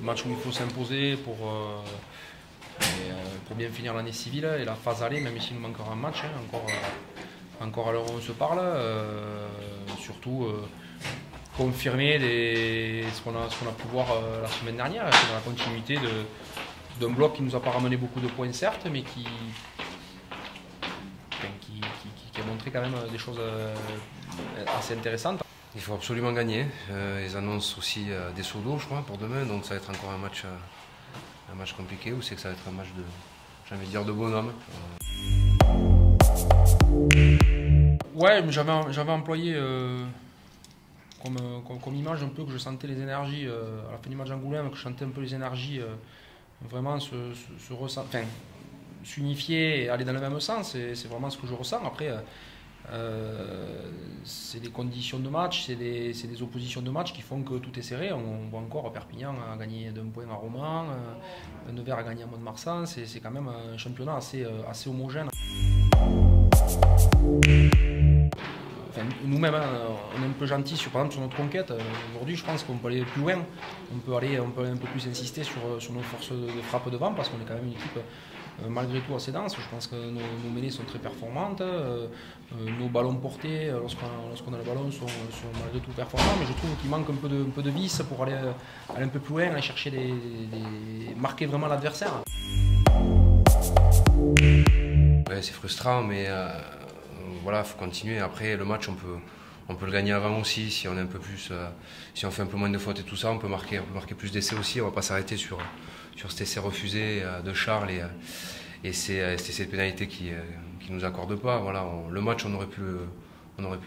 match où il faut s'imposer pour bien finir l'année civile et la phase aller, même s'il nous manquera un match, hein, encore à l'heure où on se parle. Surtout confirmer ce qu'on a pu voir la semaine dernière, c'est dans la continuité d'un bloc qui nous a pas ramené beaucoup de points certes, mais qui a montré quand même des choses assez intéressantes. Il faut absolument gagner. Ils annoncent aussi des seaux d'eau, je crois, pour demain, donc ça va être encore un match compliqué, ou c'est que ça va être un match de, j'ai envie de dire, de bonhomme. Ouais, mais j'avais employé comme image un peu que je sentais les énergies à la fin du match d'Angoulême, que je sentais un peu les énergies vraiment s'unifier et aller dans le même sens. C'est vraiment ce que je ressens. Après, c'est des conditions de match, c'est des oppositions de match qui font que tout est serré. On voit encore Perpignan a gagné d'un point à Romans, Nevers a gagné à Mont-de-Marsan. C'est quand même un championnat assez homogène. Enfin, nous-mêmes, on est un peu gentils par exemple, sur notre conquête. Aujourd'hui, je pense qu'on peut aller plus loin. On peut un peu plus insister sur nos forces de frappe devant parce qu'on est quand même une équipe malgré tout assez dense. Je pense que nos mêlées sont très performantes. Nos ballons portés, lorsqu'on a le ballon, sont malgré tout performants. Mais je trouve qu'il manque un peu de vis pour aller un peu plus loin, aller chercher marquer vraiment l'adversaire. Ouais, c'est frustrant, mais voilà, il faut continuer. Après, le match, on peut le gagner avant aussi. Si on est un peu plus, si on fait un peu moins de fautes et tout ça, on peut marquer plus d'essais aussi. On ne va pas s'arrêter sur cet essai refusé de Charles et cet essai de pénalité qui ne nous accorde pas. Voilà, le match, on aurait pu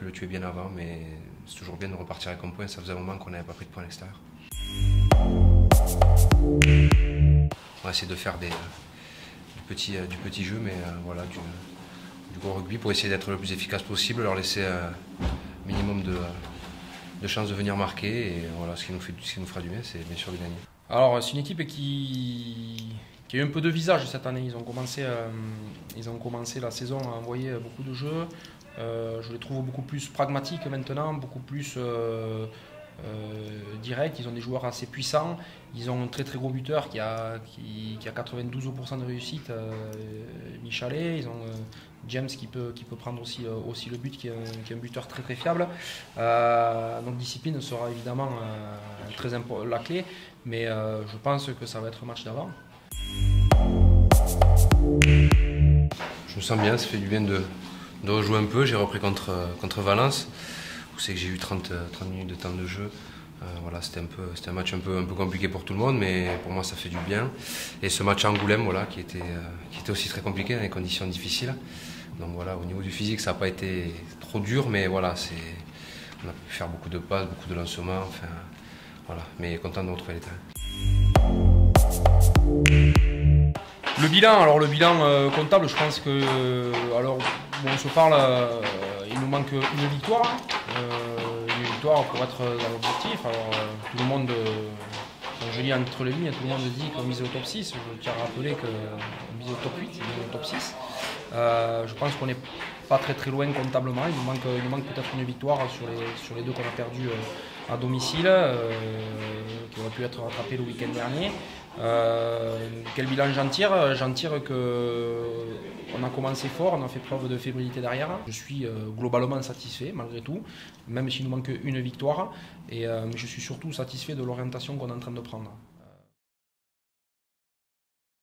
le tuer bien avant, mais c'est toujours bien de repartir avec un point. Ça faisait un moment qu'on n'avait pas pris de point à l'extérieur. On va essayer de faire du petit jeu, mais voilà, du gros rugby pour essayer d'être le plus efficace possible, leur laisser un minimum de chances de venir marquer. Et voilà, ce qui nous fera du bien, c'est bien sûr de gagner. Alors, c'est une équipe qui a eu un peu de visage cette année. Ils ont commencé la saison à envoyer beaucoup de jeux. Je les trouve beaucoup plus pragmatiques maintenant, beaucoup plus direct. Ils ont des joueurs assez puissants. Ils ont un très très gros buteur qui a 92% de réussite, Michalet. Ils ont James qui peut prendre aussi le but, qui est un buteur très très fiable. Donc discipline sera évidemment la clé, mais je pense que ça va être un match d'avant. Je me sens bien, ça fait du bien de rejouer un peu. J'ai repris contre Valence, où c'est que j'ai eu 30 minutes de temps de jeu. Voilà, c'était un match un peu compliqué pour tout le monde, mais pour moi ça fait du bien. Et ce match à Angoulême, voilà, qui était aussi très compliqué dans des conditions difficiles. Donc voilà, au niveau du physique, ça n'a pas été trop dur, mais voilà, on a pu faire beaucoup de passes, beaucoup de lancements, enfin voilà, mais content de retrouver les terrains. Le bilan comptable, je pense que alors bon, on se parle, il nous manque une victoire. Une victoire pour être dans l'objectif. Alors tout le monde, quand je lis entre les lignes, tout le monde dit qu'on mise au top 6. Je tiens à rappeler qu'on mise au top 8, au top 6. Je pense qu'on n'est pas très très loin comptablement. Il nous manque peut-être une victoire sur les deux qu'on a perdus à domicile, qui aurait pu être rattrapé le week-end dernier. Quel bilan j'en tire? J'en tire qu'on a commencé fort, on a fait preuve de fébrilité derrière. Je suis globalement satisfait malgré tout, même s'il nous manque une victoire, mais je suis surtout satisfait de l'orientation qu'on est en train de prendre.